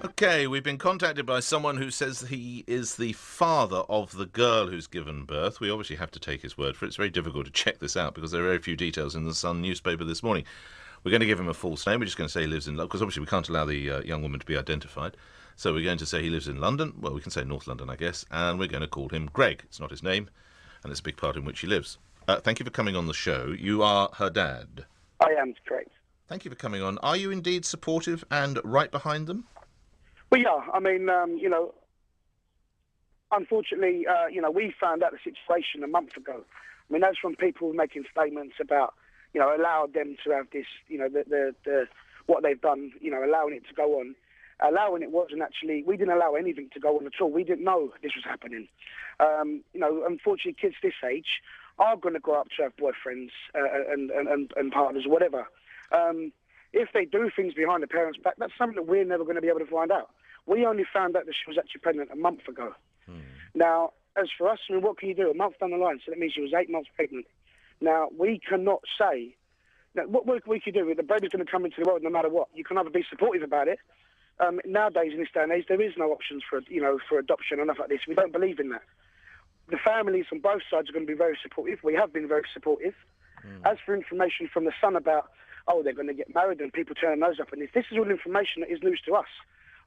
Okay, we've been contacted by someone who says he is the father of the girl who's given birth. We obviously have to take his word for it. It's very difficult to check this out because there are very few details in the Sun newspaper this morning. We're going to give him a false name. We're just going to say he lives in London, because obviously we can't allow the young woman to be identified. So we're going to say he lives in London. Well, we can say North London, I guess. And we're going to call him Greg. It's not his name, and it's a big part in which he lives. Thank you for coming on the show. You are her dad. I am, correct. Thank you for coming on. Are you indeed supportive and right behind them? Well, yeah, I mean, unfortunately, we found out the situation a month ago. I mean, that's from people making statements about, allowed them to have this, the what they've done, allowing it to go on. Allowing it wasn't actually, we didn't allow anything to go on at all. We didn't know this was happening. Unfortunately, kids this age are going to grow up to have boyfriends and partners, whatever. If they do things behind the parents' back, that's something that we're never going to be able to find out. We only found out that she was actually pregnant a month ago. Now, as for us, I mean, what can you do? A month down the line, so that means she was 8 months pregnant. Now, we cannot say... Now, what we can do, the baby's going to come into the world no matter what. You can either be supportive about it. Nowadays, in this day and age, there is no options for adoption or nothing like this. We don't believe in that. The families on both sides are going to be very supportive. We have been very supportive. As for information from the Sun about, they're going to get married and people turn their nose up, and if this is all information that is news to us,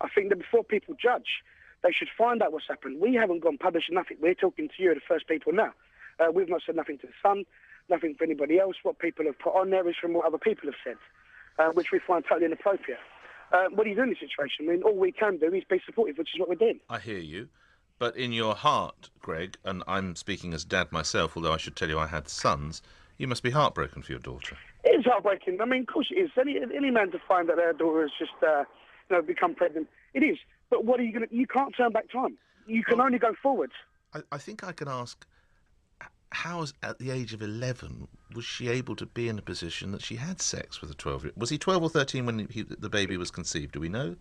I think that before people judge, they should find out what's happened. We haven't gone publishing nothing. We're talking to you, the first people now. We've not said nothing to the Sun, nothing for anybody else. What people have put on there is from what other people have said, which we find totally inappropriate. What do you do in this situation? I mean, all we can do is be supportive, which is what we're doing. I hear you. But in your heart, Greg, and I'm speaking as dad myself, although I should tell you I had sons, you must be heartbroken for your daughter. It is heartbreaking. I mean, of course it is. Any man to find that their daughter has just, become pregnant, it is. But what are you going to... You can't turn back time. You can only go forward. I think I can ask, how, at the age of 11, was she able to be in a position that she had sex with a 12-year-old? Was he 12 or 13 when the baby was conceived? Do we know?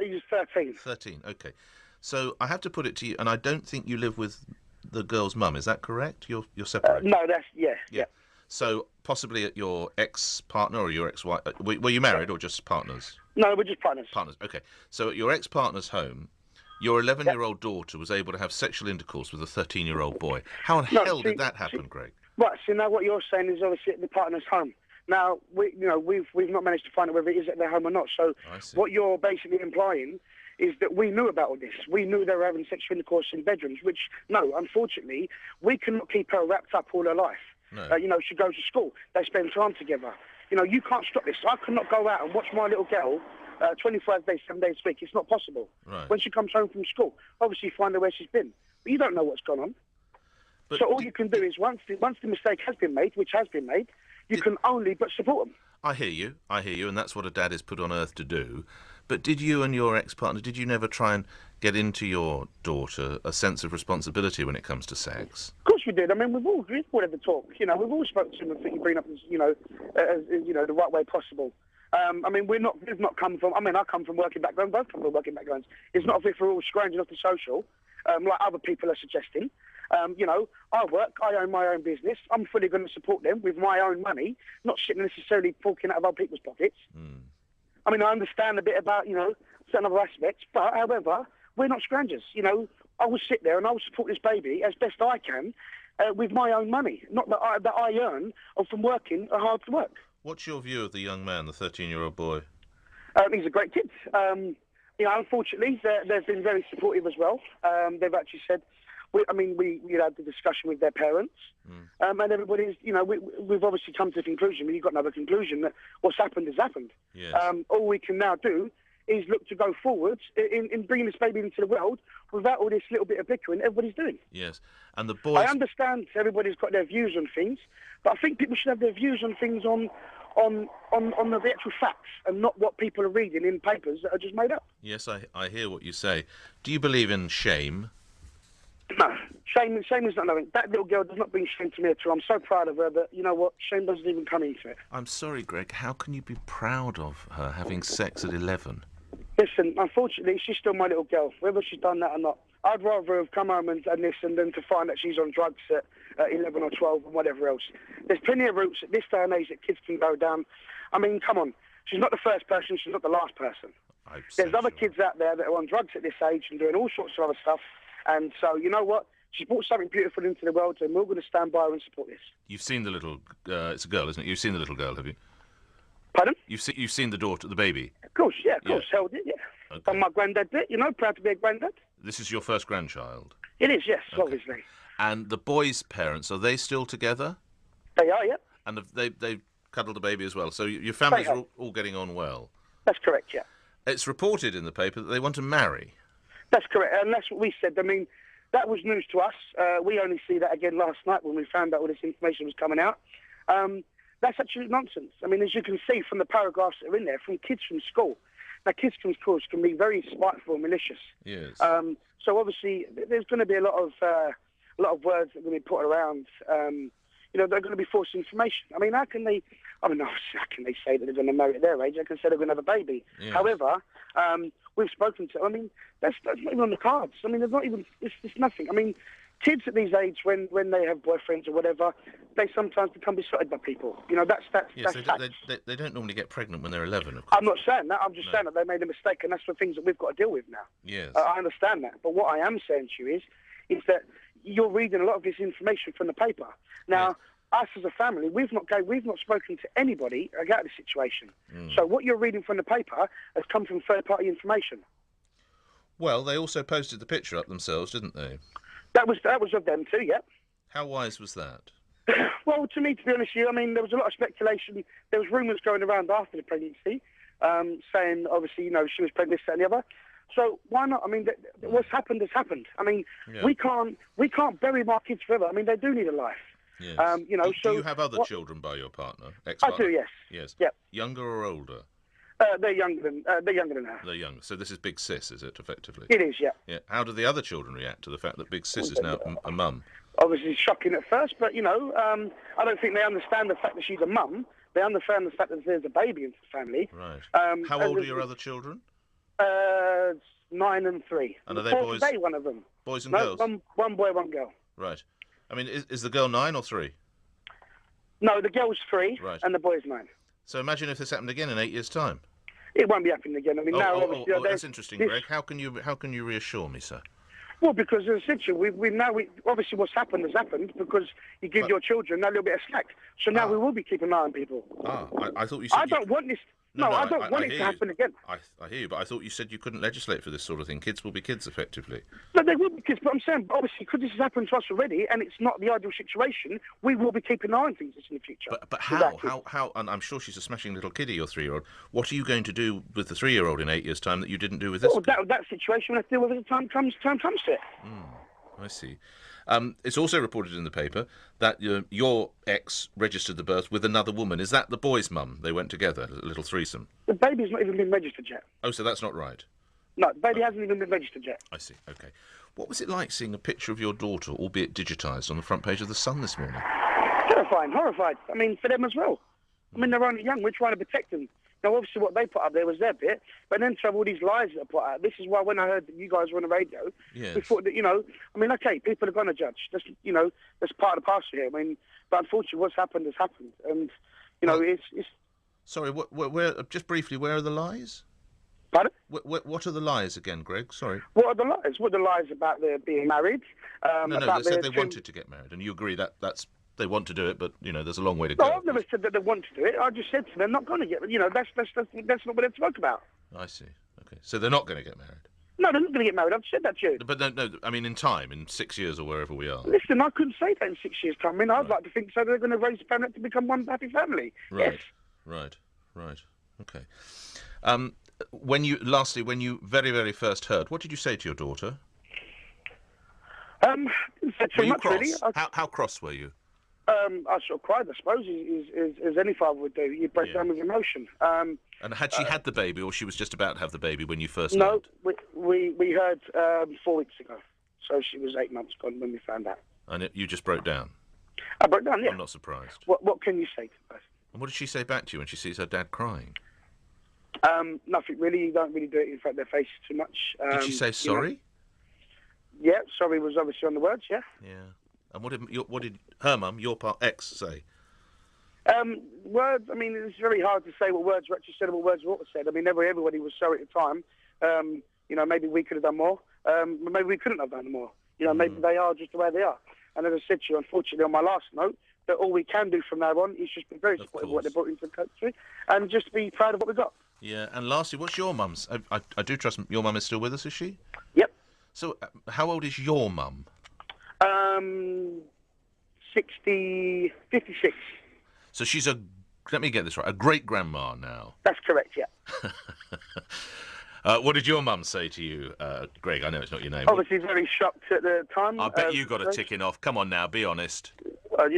He was 13. 13, OK. So I have to put it to you, and I don't think you live with the girl's mum, is that correct? You're separated? No, that's... Yeah. So possibly at your ex-partner or your ex-wife... Were you married or just partners? No, we're just partners. Partners, OK. So at your ex-partner's home, your 11-year-old daughter was able to have sexual intercourse with a 13-year-old boy. How in hell did that happen, Greg? Right, so now what you're saying is obviously at the partner's home. Now, we've not managed to find out whether it is at their home or not. So what you're basically implying is that we knew about all this. We knew they were having sexual intercourse in bedrooms, which, no, unfortunately, we cannot keep her wrapped up all her life. No. She goes to school. They spend time together. You can't stop this. I cannot go out and watch my little girl 25 days, 7 days a week. It's not possible. Right. When she comes home from school, obviously find out where she's been. But you don't know what's gone on. But so all you can do is, once the mistake has been made, which has been made, you can only but support them. I hear you, and that's what a dad is put on earth to do. But did you and your ex-partner, did you never try and get into your daughter a sense of responsibility when it comes to sex? Of course we did. I mean, we've all had the talk. We've all spoken to them and think you bring up, the right way possible. I mean, we've not come from... I mean, I come from working backgrounds. Both come from working backgrounds. It's not as if we're all scrounging off the social, like other people are suggesting. I work, I own my own business. I'm fully going to support them with my own money, not sitting necessarily forking out of other people's pockets. I mean, I understand a bit about, certain other aspects, but, however, we're not scroungers. I will sit there and I will support this baby as best I can with my own money, not that I earn from working hard to work. What's your view of the young man, the 13-year-old boy? He's a great kid. Unfortunately, they've been very supportive as well. They've actually said... we had the discussion with their parents, and everybody's, we've obviously come to the conclusion, you've got another conclusion, that what's happened has happened. Yes. All we can now do is look to go forward in bringing this baby into the world without all this little bit of bickering everybody's doing. Yes, and the boys... I understand everybody's got their views on things, but I think people should have their views on things on the actual facts and not what people are reading in papers that are just made up. Yes, I hear what you say. Do you believe in shame? No, shame is not nothing. That little girl does not bring shame to me at all. I'm so proud of her that, you know what, shame doesn't even come into it. I'm sorry, Greg, how can you be proud of her having sex at 11? Listen, unfortunately, she's still my little girl, whether she's done that or not. I'd rather have come home and listen than to find that she's on drugs at 11 or 12 and whatever else. There's plenty of routes at this day and age that kids can go down. I mean, come on. She's not the first person, she's not the last person. There's other kids out there that are on drugs at this age and doing all sorts of other stuff. And so, you know what? She's brought something beautiful into the world, and we're going to stand by her and support this. You've seen the little... it's a girl, isn't it? You've seen the little girl, have you? Pardon? You've seen the daughter, the baby? Of course, yeah, of course. Held it, yeah. Okay. On my granddad bit, you know, proud to be a granddad. This is your first grandchild? It is, yes, obviously. And the boy's parents, are they still together? They are, yeah. And they cuddled a baby as well, so your families are all getting on well? That's correct, yeah. It's reported in the paper that they want to marry. That's correct, and that's what we said. I mean, that was news to us. We only see that again last night when we found out all this information was coming out. That's absolute nonsense. I mean, as you can see from the paragraphs that are in there, from kids from school. Now, kids from schools can be very spiteful and malicious. Yes. So obviously, there's going to be a lot of words that are going to be put around. You know, they're going to be forced information. I mean, how can they say that they're going to marry at their age? They can say they're going to have a baby. Yes. However, we've spoken to. I mean, that's not even on the cards. I mean, there's not even. It's nothing. I mean, kids at these age, when they have boyfriends or whatever, they sometimes become besotted by people. You know, that's yes, facts. they don't normally get pregnant when they're 11, of course. I'm not saying that. I'm just saying that they made a mistake, and that's the things that we've got to deal with now. Yes. I understand that. But what I am saying to you is that you're reading a lot of this information from the paper. Now, us as a family, we've not spoken to anybody about the situation. So what you're reading from the paper has come from third-party information. Well, they also posted the picture up themselves, didn't they? That was of them too, yeah. How wise was that? Well, to me, to be honest with you, I mean, there was a lot of speculation. There was rumours going around after the pregnancy, saying, obviously, you know, she was pregnant, this, that, and the other. So why not? I mean, what's happened has happened. I mean, we can't bury our kids forever. I mean, they do need a life. Yes. You know, do you have other children by your partner? I do, yes. Yes. Yep. Younger or older? They're younger than her. They're younger. So this is Big Sis, is it, effectively? It is, yeah. Yeah. How do the other children react to the fact that Big Sis is now a mum? Obviously shocking at first, but, you know, I don't think they understand the fact that she's a mum. They understand the fact that there's a baby in the family. Right. How old are your other children? 9 and 3. And are they boys? Today, one of them. Boys and girls? One boy, one girl. Right. I mean, is the girl 9 or 3? No, the girl's 3, right, and the boy's 9. So imagine if this happened again in 8 years' time. It won't be happening again. I mean, obviously, that's interesting, Greg. How can you reassure me, sir? Well, because as I said to you, obviously what's happened has happened because you give your children a little bit of slack. So now we will be keeping an eye on people. I thought you said... I don't want this... No, I don't want it to happen again. I hear you, but I thought you said you couldn't legislate for this sort of thing. Kids will be kids, effectively. No, they will be kids, but I'm saying, obviously, because this has happened to us already, and it's not the ideal situation, we will be keeping an eye on things in the future. But how? Exactly. How? And I'm sure she's a smashing little kiddie, your 3-year-old. What are you going to do with the 3-year-old in 8 years' time that you didn't do with this? Well, that situation we'll have to deal with as the time comes to it. I see. It's also reported in the paper that your ex registered the birth with another woman. Is that the boy's mum? They went together, a little threesome. The baby's not even been registered yet. Oh, so that's not right? No, the baby hasn't even been registered yet. I see, OK. What was it like seeing a picture of your daughter, albeit digitised, on the front page of The Sun this morning? Terrifying, horrified. I mean, for them as well. I mean, they're only young. We're trying to protect them. Now, obviously, what they put up there was their bit, but then to have all these lies that are put out. This is why when I heard that you guys were on the radio, we thought that, you know, I mean, OK, people are going to judge. That's, you know, that's part of the parcel here. I mean, but unfortunately, what's happened has happened. And, you know, it's... Sorry, where, just briefly, where are the lies? Pardon? What are the lies again, Greg? Sorry. What are the lies? What are the lies about their being married? No, they said they wanted to get married, and you agree that's... They want to do it, but, you know, there's a long way to go. No, I've never said that they want to do it. I just said to them, they're not going to get... You know, that's not what they spoke about. I see. OK. So they're not going to get married? No, they're not going to get married. I've said that to you. But no, I mean, in time, in 6 years or wherever we are. Listen, I couldn't say that in 6 years' time. I mean, I'd like to think so they're going to raise a family to become one happy family. Right. Yes. Right. OK. When you very, very first heard, what did you say to your daughter? Didn't say too much, cross? really. How cross were you? I sort of cried, I suppose, as any father would do. You break down with emotion. And had she had the baby, or she was just about to have the baby when you first No, learned? we heard 4 weeks ago. So she was 8 months gone when we found out. And you just broke down? I broke down, yeah. I'm not surprised. What can you say to the person? And what did she say back to you when she sees her dad crying? Nothing really. You don't really do it in front of their faces too much. Did she say sorry? You know? Yeah, sorry was obviously on the words, yeah. Yeah. And what did her mum, your ex, say? Words, I mean, it's very hard to say what words were actually said and what words were what said. I mean, everybody was sorry at the time. Maybe we could have done more. Maybe we couldn't have done more. Maybe they are just the way they are. And as I said to you, unfortunately, on my last note, that all we can do from now on is just be very supportive of what they brought into the country and just be proud of what we've got. Yeah, and lastly, what's your mum's? I do trust your mum is still with us, is she? Yep. So, how old is your mum? 56. So she's let me get this right, a great-grandma now. That's correct, yeah. What did your mum say to you, Greg? I know it's not your name. Obviously very shocked at the time. I bet you got a ticking off. Come on now, be honest. Well,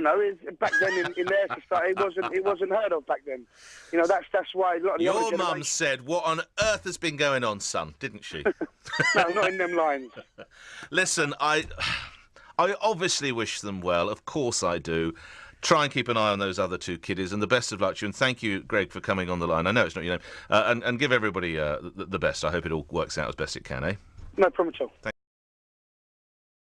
back then in their society, it wasn't heard of back then. That's why a lot of the Your mum said, "What on earth has been going on, son?" Didn't she? No, not in them lines. Listen, I obviously wish them well. Of course I do. Try and keep an eye on those other two kiddies, and the best of luck to you. And thank you, Greg, for coming on the line. I know it's not your name. And give everybody the best. I hope it all works out as best it can, eh? No problem at all.